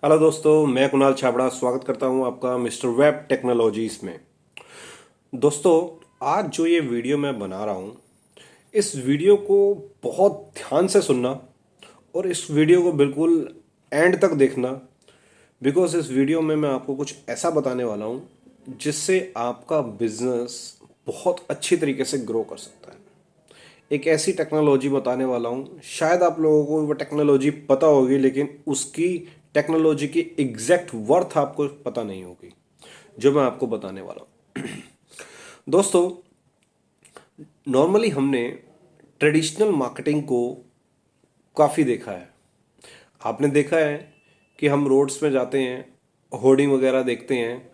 Hello दोस्तों, मैं कुणाल छाबड़ा स्वागत करता हूं आपका मिस्टर वेब टेक्नोलॉजीज में। दोस्तों, आज जो ये वीडियो मैं बना रहा हूं, इस वीडियो को बहुत ध्यान से सुनना और इस वीडियो को बिल्कुल एंड तक देखना। बिकॉज इस वीडियो में मैं आपको कुछ ऐसा बताने वाला हूं जिससे आपका बिजनेस बहुत अच्छी तरीके से ग्रो कर सकता है। एक ऐसी टेक्नोलॉजी बताने वाला हूँ, शायद आप लोगों को वो टेक्नोलॉजी पता होगी लेकिन उसकी टेक्नोलॉजी की एग्जैक्ट वर्थ आपको पता नहीं होगी, जो मैं आपको बताने वाला हूँ। दोस्तों, नॉर्मली हमने ट्रेडिशनल मार्केटिंग को काफ़ी देखा है। आपने देखा है कि हम रोड्स में जाते हैं, होर्डिंग वगैरह देखते हैं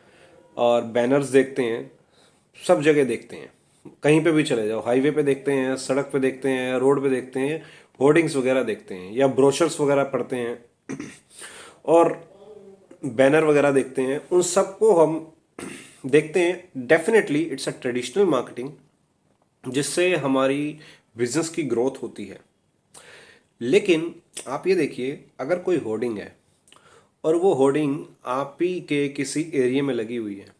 और बैनर्स देखते हैं, सब जगह देखते हैं। कहीं पे भी चले जाओ, हाईवे पे देखते हैं, सड़क पे देखते हैं, रोड पे देखते हैं, होर्डिंग्स वगैरह देखते हैं या ब्रोशर्स वगैरह पढ़ते हैं और बैनर वगैरह देखते हैं। उन सबको हम देखते हैं। Definitely it's a traditional marketing जिससे हमारी बिजनेस की ग्रोथ होती है। लेकिन आप ये देखिए, अगर कोई होर्डिंग है और वो होर्डिंग आप ही के किसी एरिया में लगी हुई है,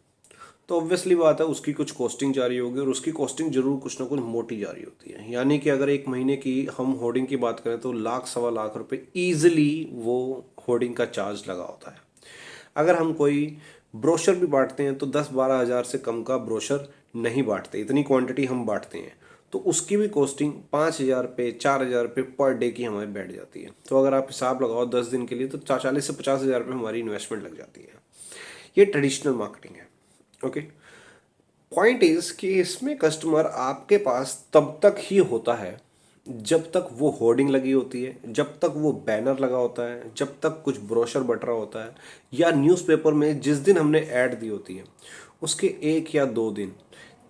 तो ऑब्वियसली बात है उसकी कुछ कॉस्टिंग जा रही होगी और उसकी कॉस्टिंग जरूर कुछ ना कुछ मोटी जा रही होती है। यानी कि अगर एक महीने की हम होर्डिंग की बात करें तो लाख सवा लाख रुपए ईजिली वो होर्डिंग का चार्ज लगा होता है। अगर हम कोई ब्रोशर भी बांटते हैं तो 10-12 हज़ार से कम का ब्रोशर नहीं बांटते, इतनी क्वांटिटी हम बांटते हैं तो उसकी भी कॉस्टिंग 5,000 रुपये 4,000 रुपये पर डे की हमारी बैठ जाती है। तो अगर आप हिसाब लगाओ 10 दिन के लिए तो 40 से 50 हज़ार रुपये हमारी इन्वेस्टमेंट लग जाती है। ये ट्रेडिशनल मार्केटिंग है। ओके, पॉइंट इज कि इसमें कस्टमर आपके पास तब तक ही होता है जब तक वो होर्डिंग लगी होती है, जब तक वो बैनर लगा होता है, जब तक कुछ ब्रोशर बट रहा होता है या न्यूज़पेपर में जिस दिन हमने ऐड दी होती है उसके 1 या 2 दिन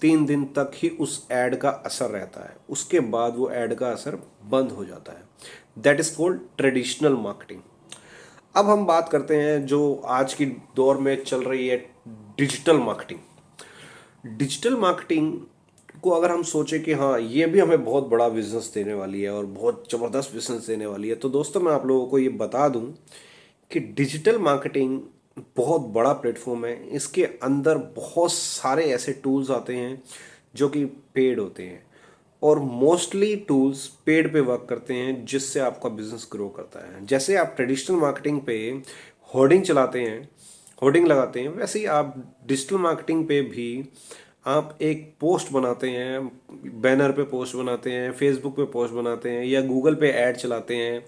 3 दिन तक ही उस ऐड का असर रहता है। उसके बाद वो ऐड का असर बंद हो जाता है। That is called traditional marketing. अब हम बात करते हैं जो आज की दौर में चल रही है, डिजिटल मार्केटिंग। डिजिटल मार्केटिंग को अगर हम सोचें कि हाँ ये भी हमें बहुत बड़ा बिजनेस देने वाली है और बहुत ज़बरदस्त बिजनेस देने वाली है, तो दोस्तों मैं आप लोगों को ये बता दूं कि डिजिटल मार्केटिंग बहुत बड़ा प्लेटफॉर्म है। इसके अंदर बहुत सारे ऐसे टूल्स आते हैं जो कि पेड होते हैं और मोस्टली टूल्स पेड पे वर्क करते हैं जिससे आपका बिजनेस ग्रो करता है। जैसे आप ट्रेडिशनल मार्केटिंग पे होर्डिंग चलाते हैं, होर्डिंग लगाते हैं, वैसे ही आप डिजिटल मार्केटिंग पे भी आप एक पोस्ट बनाते हैं, बैनर पे पोस्ट बनाते हैं, फेसबुक पे पोस्ट बनाते हैं या गूगल पे ऐड चलाते हैं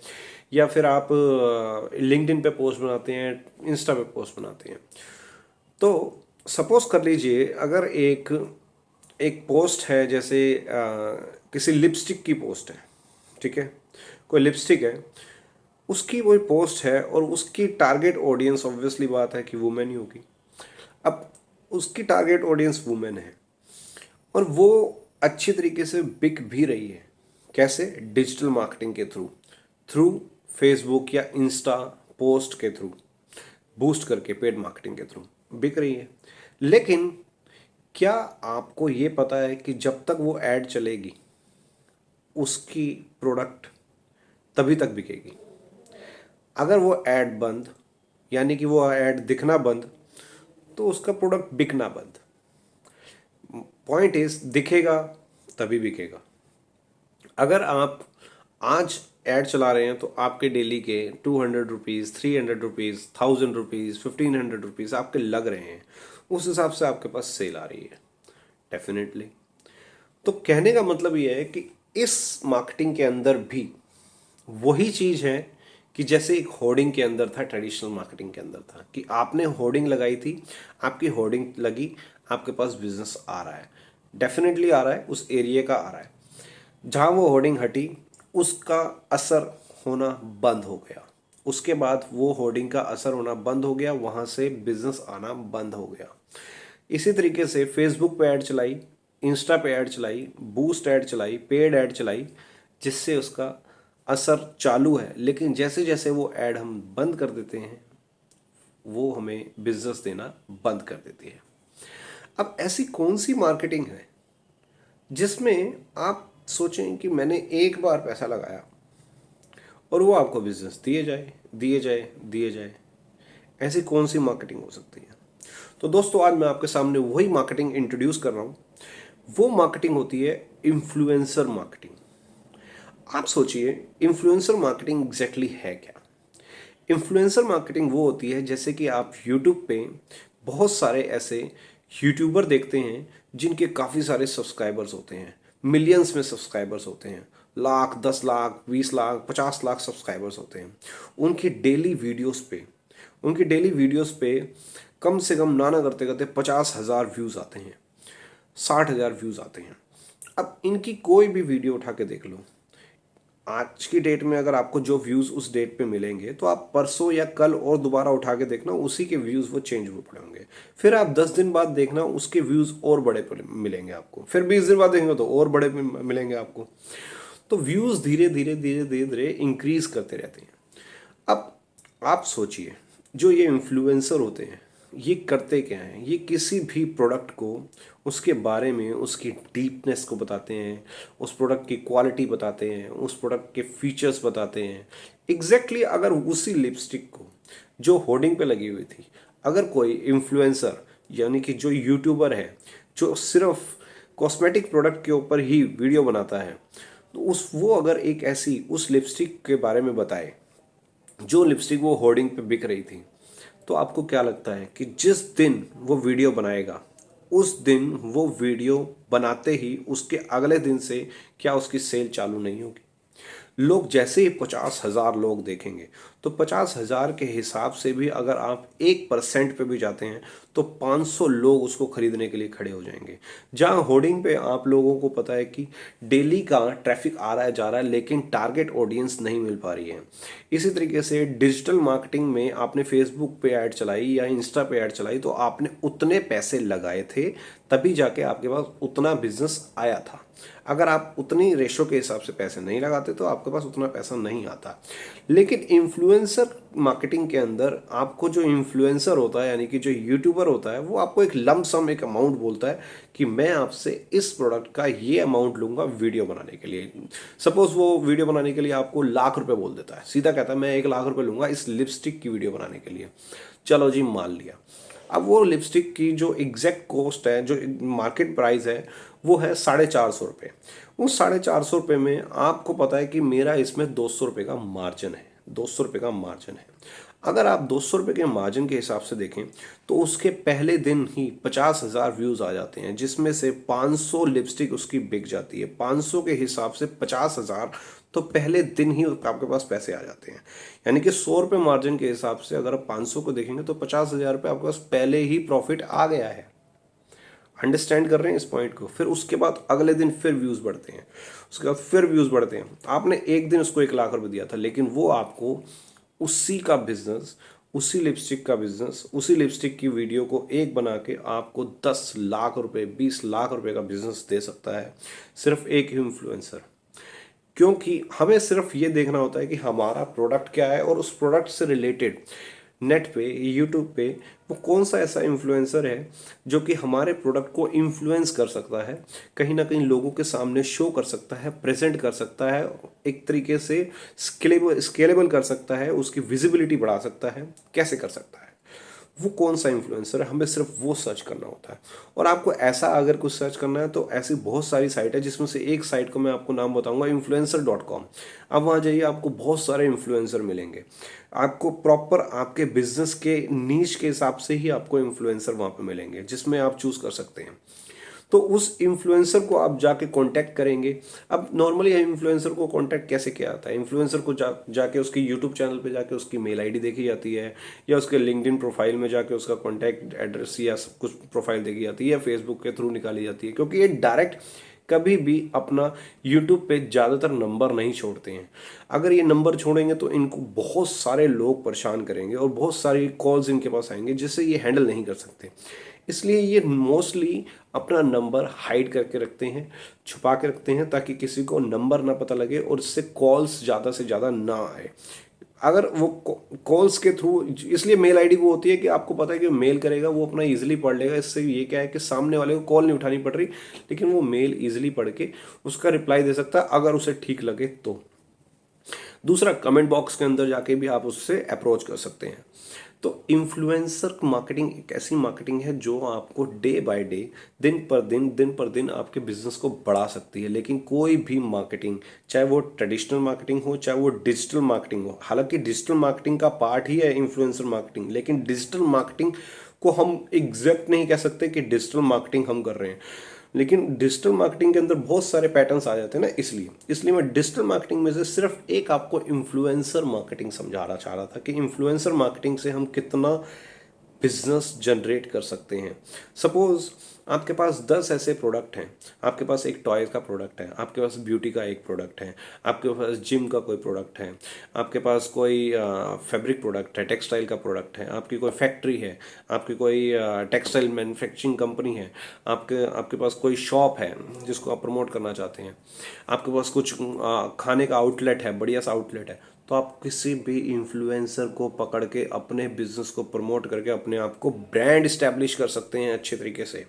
या फिर आप लिंक्डइन पे पोस्ट बनाते हैं, इंस्टा पे पोस्ट बनाते हैं। तो सपोज कर लीजिए अगर एक एक पोस्ट है, जैसे किसी लिपस्टिक की पोस्ट है, ठीक है, कोई लिपस्टिक है, उसकी वही पोस्ट है और उसकी टारगेट ऑडियंस ऑब्वियसली बात है कि वुमेन ही होगी। अब उसकी टारगेट ऑडियंस वुमेन है और वो अच्छी तरीके से बिक भी रही है। कैसे? डिजिटल मार्केटिंग के थ्रू, थ्रू फेसबुक या इंस्टा पोस्ट के थ्रू, बूस्ट करके पेड मार्केटिंग के थ्रू बिक रही है। लेकिन क्या आपको ये पता है कि जब तक वो ऐड चलेगी उसकी प्रोडक्ट तभी तक बिकेगी। अगर वो ऐड बंद, यानी कि वो ऐड दिखना बंद, तो उसका प्रोडक्ट बिकना बंद। पॉइंट इज दिखेगा तभी बिकेगा। अगर आप आज ऐड चला रहे हैं तो आपके डेली के 200 रुपीज़, 300 रुपीज़, 1000 रुपीज़, 1500 रुपीज़ आपके लग रहे हैं, उस हिसाब से आपके पास सेल आ रही है डेफिनेटली। तो कहने का मतलब ये है कि इस मार्केटिंग के अंदर भी वही चीज़ है कि जैसे एक होर्डिंग के अंदर था, ट्रेडिशनल मार्केटिंग के अंदर था कि आपने होर्डिंग लगाई थी, आपकी होर्डिंग लगी, आपके पास बिजनेस आ रहा है, डेफिनेटली आ रहा है, उस एरिया का आ रहा है। जहाँ वो होर्डिंग हटी उसका असर होना बंद हो गया, उसके बाद वो होर्डिंग का असर होना बंद हो गया, वहाँ से बिजनेस आना बंद हो गया। इसी तरीके से फेसबुक पे ऐड चलाई, इंस्टा पे ऐड चलाई, बूस्ट ऐड चलाई, पेड ऐड चलाई, जिससे उसका असर चालू है। लेकिन जैसे जैसे वो ऐड हम बंद कर देते हैं वो हमें बिजनेस देना बंद कर देती है। अब ऐसी कौन सी मार्केटिंग है जिसमें आप सोचें कि मैंने एक बार पैसा लगाया और वो आपको बिजनेस दिए जाए दिए जाए दिए जाए। ऐसी कौन सी मार्केटिंग हो सकती है? तो दोस्तों आज मैं आपके सामने वही मार्केटिंग इंट्रोड्यूस कर रहा हूँ। वो मार्केटिंग होती है इन्फ्लुएंसर मार्केटिंग। आप सोचिए इन्फ्लुएंसर मार्केटिंग एग्जैक्टली है क्या? इन्फ्लुएंसर मार्केटिंग वो होती है जैसे कि आप यूट्यूब पे बहुत सारे ऐसे यूट्यूबर देखते हैं जिनके काफ़ी सारे सब्सक्राइबर्स होते हैं, मिलियंस में सब्सक्राइबर्स होते हैं, लाख, 10 लाख, 20 लाख, 50 लाख सब्सक्राइबर्स होते हैं। उनकी डेली वीडियोस पे उनकी डेली वीडियोस पे कम से कम ना करते करते 50,000 व्यूज़ आते हैं, 60,000 व्यूज़ आते हैं। अब इनकी कोई भी वीडियो उठा के देख लो, आज की डेट में अगर आपको जो व्यूज़ उस डेट पे मिलेंगे तो आप परसों या कल और दोबारा उठा के देखना, उसी के व्यूज़ वो चेंज हुए पड़े होंगे। फिर आप 10 दिन बाद देखना, उसके व्यूज़ और बड़े मिलेंगे आपको। फिर 20 दिन बाद देखेंगे तो और बड़े मिलेंगे आपको। तो व्यूज़ धीरे धीरे धीरे धीरे धीरे इंक्रीज करते रहते हैं। अब आप सोचिए, जो ये इन्फ्लुएंसर होते हैं ये करते क्या हैं? ये किसी भी प्रोडक्ट को, उसके बारे में, उसकी डीपनेस को बताते हैं, उस प्रोडक्ट की क्वालिटी बताते हैं, उस प्रोडक्ट के फीचर्स बताते हैं। एग्जैक्टली अगर उसी लिपस्टिक को जो होर्डिंग पे लगी हुई थी, अगर कोई इन्फ्लुएंसर यानी कि जो यूट्यूबर है जो सिर्फ कॉस्मेटिक प्रोडक्ट के ऊपर ही वीडियो बनाता है, तो वो अगर एक ऐसी उस लिपस्टिक के बारे में बताए जो लिपस्टिक वो होर्डिंग पे बिक रही थी, तो आपको क्या लगता है कि जिस दिन वो वीडियो बनाएगा उस दिन वो वीडियो बनाते ही उसके अगले दिन से क्या उसकी सेल चालू नहीं होगी? लोग जैसे ही 50,000 लोग देखेंगे तो 50,000 के हिसाब से भी अगर आप 1% पे भी जाते हैं तो 500 लोग उसको खरीदने के लिए खड़े हो जाएंगे। जहां होर्डिंग पे आप लोगों को पता है कि डेली का ट्रैफिक आ रहा है जा रहा है, लेकिन टारगेट ऑडियंस नहीं मिल पा रही है। इसी तरीके से डिजिटल मार्केटिंग में आपने फेसबुक पे ऐड चलाई या इंस्टा पे ऐड चलाई तो आपने उतने पैसे लगाए थे, तभी जाके आपके पास उतना बिजनेस आया था। अगर आप उतनी रेशो के हिसाब से पैसे नहीं लगाते तो आपके पास उतना पैसा नहीं आता। लेकिन इन्फ्लुएंसर मार्केटिंग के अंदर आपको जो इन्फ्लुएंसर होता है यानी कि जो यूट्यूबर होता है वो आपको एक लंप सम एक अमाउंट बोलता है कि मैं आपसे इस प्रोडक्ट का ये अमाउंट लूंगा वीडियो बनाने के लिए। सपोज वो वीडियो बनाने के लिए आपको ₹1,00,000 बोल देता है, सीधा कहता है मैं ₹1,00,000 लूंगा इस लिपस्टिक की वीडियो बनाने के लिए। चलो जी, मान लिया। अब वो लिपस्टिक की जो एग्जैक्ट कॉस्ट है, जो मार्केट प्राइस है, वो है ₹450। उस ₹450 में आपको पता है कि मेरा इसमें ₹200 का मार्जिन है, ₹200 का मार्जिन है। अगर आप ₹200 के मार्जिन के हिसाब से देखें तो उसके पहले दिन ही 50,000 व्यूज़ आ जाते हैं, जिसमें से 500 लिपस्टिक उसकी बिक जाती है। 500 के हिसाब से 50,000, तो पहले दिन ही आपके पास पैसे आ जाते हैं। यानी कि ₹100 मार्जिन के हिसाब से अगर आप 500 को देखेंगे तो 50,000 रुपये आपके पास पहले ही प्रॉफिट आ गया है। अंडरस्टैंड कर रहे हैं इस पॉइंट को? फिर उसके बाद अगले दिन फिर व्यूज़ बढ़ते हैं, उसके बाद फिर व्यूज़ बढ़ते हैं। आपने एक दिन उसको ₹1,00,000 दिया था, लेकिन वो आपको उसी का बिजनेस, उसी लिपस्टिक का बिजनेस, उसी लिपस्टिक की वीडियो को एक बना के आपको ₹10,00,000, ₹20,00,000 का बिजनेस दे सकता है, सिर्फ एक ही इन्फ्लुएंसर। क्योंकि हमें सिर्फ ये देखना होता है कि हमारा प्रोडक्ट क्या है और उस प्रोडक्ट से रिलेटेड नेट पे, यूट्यूब पे वो कौन सा ऐसा इन्फ्लुएंसर है जो कि हमारे प्रोडक्ट को इन्फ्लुएंस कर सकता है, कहीं ना कहीं लोगों के सामने शो कर सकता है, प्रेजेंट कर सकता है, एक तरीके से स्केलेबल कर सकता है, उसकी विजिबिलिटी बढ़ा सकता है। कैसे कर सकता है? वो कौन सा इन्फ्लुएंसर है, हमें सिर्फ वो सर्च करना होता है। और आपको ऐसा अगर कुछ सर्च करना है तो ऐसी बहुत सारी साइट है, जिसमें से एक साइट को मैं आपको नाम बताऊंगा, influencer.com। अब वहाँ जाइए, आपको बहुत सारे इन्फ्लुएंसर मिलेंगे। आपको प्रॉपर आपके बिजनेस के नीश के हिसाब से ही आपको इन्फ्लुएंसर वहाँ पे मिलेंगे, जिसमें आप चूज कर सकते हैं। तो उस इन्फ्लुएंसर को आप जाके कांटेक्ट करेंगे। अब नॉर्मली इन्फ्लुएंसर को कांटेक्ट कैसे किया जाता है? इन्फ्लुएंसर को जाके उसके यूट्यूब चैनल पे जाके उसकी मेल आईडी देखी जाती है, या उसके लिंक्डइन प्रोफाइल में जाके उसका कांटेक्ट एड्रेस या सब कुछ प्रोफाइल देखी जाती है, या फेसबुक के थ्रू निकाली जाती है। क्योंकि ये डायरेक्ट कभी भी अपना यूट्यूब पे ज़्यादातर नंबर नहीं छोड़ते हैं। अगर ये नंबर छोड़ेंगे तो इनको बहुत सारे लोग परेशान करेंगे और बहुत सारी कॉल्स इनके पास आएंगे, जिससे ये हैंडल नहीं कर सकते। इसलिए ये मोस्टली अपना नंबर हाइड करके रखते हैं, छुपा के रखते हैं, ताकि किसी को नंबर ना पता लगे और इससे कॉल्स ज़्यादा से ज़्यादा ना आए। अगर वो कॉल्स के थ्रू, इसलिए मेल आईडी वो होती है कि आपको पता है कि मेल करेगा वो अपना इजीली पढ़ लेगा। इससे ये क्या है कि सामने वाले को कॉल नहीं उठानी पड़ रही, लेकिन वो मेल इजीली पढ़ के उसका रिप्लाई दे सकता है अगर उसे ठीक लगे तो। दूसरा, कमेंट बॉक्स के अंदर जाके भी आप उससे अप्रोच कर सकते हैं। तो इन्फ्लुएंसर मार्केटिंग एक ऐसी मार्केटिंग है जो आपको डे बाय डे, दिन पर दिन आपके बिजनेस को बढ़ा सकती है। लेकिन कोई भी मार्केटिंग, चाहे वो ट्रेडिशनल मार्केटिंग हो, चाहे वो डिजिटल मार्केटिंग हो, हालांकि डिजिटल मार्केटिंग का पार्ट ही है इन्फ्लुएंसर मार्केटिंग, लेकिन डिजिटल मार्केटिंग को हम एग्जैक्ट नहीं कह सकते कि डिजिटल मार्केटिंग हम कर रहे हैं। लेकिन डिजिटल मार्केटिंग के अंदर बहुत सारे पैटर्न्स आ जाते हैं ना, इसलिए इसलिए मैं डिजिटल मार्केटिंग में से सिर्फ एक आपको इन्फ्लुएंसर मार्केटिंग समझाना चाह रहा था कि इन्फ्लुएंसर मार्केटिंग से हम कितना बिजनेस जनरेट कर सकते हैं। सपोज आपके पास 10 ऐसे प्रोडक्ट हैं, आपके पास एक टॉय का प्रोडक्ट है, आपके पास ब्यूटी का एक प्रोडक्ट है, आपके पास जिम का कोई प्रोडक्ट है, आपके पास कोई फैब्रिक प्रोडक्ट है, टेक्सटाइल का प्रोडक्ट है, आपकी कोई फैक्ट्री है, आपकी कोई टेक्सटाइल मैन्युफैक्चरिंग कंपनी है, आपके आपके पास कोई शॉप है जिसको आप प्रमोट करना चाहते हैं, आपके पास कुछ खाने का आउटलेट है, बढ़िया सा आउटलेट है। तो आप किसी भी इन्फ्लुएंसर को पकड़ के अपने बिजनेस को प्रमोट करके अपने आप को ब्रांड इस्टेब्लिश कर सकते हैं अच्छे तरीके से।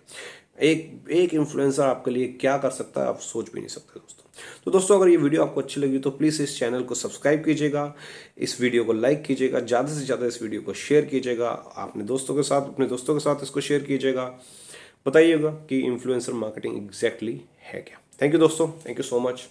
एक एक इन्फ्लुएंसर आपके लिए क्या कर सकता है आप सोच भी नहीं सकते दोस्तों। तो दोस्तों, अगर ये वीडियो आपको अच्छी लगी तो प्लीज़ इस चैनल को सब्सक्राइब कीजिएगा, इस वीडियो को लाइक कीजिएगा, ज़्यादा से ज़्यादा इस वीडियो को शेयर कीजिएगा, अपने दोस्तों के साथ इसको शेयर कीजिएगा। बताइएगा कि इन्फ्लुएंसर मार्केटिंग एग्जैक्टली है क्या। थैंक यू दोस्तों, थैंक यू सो मच।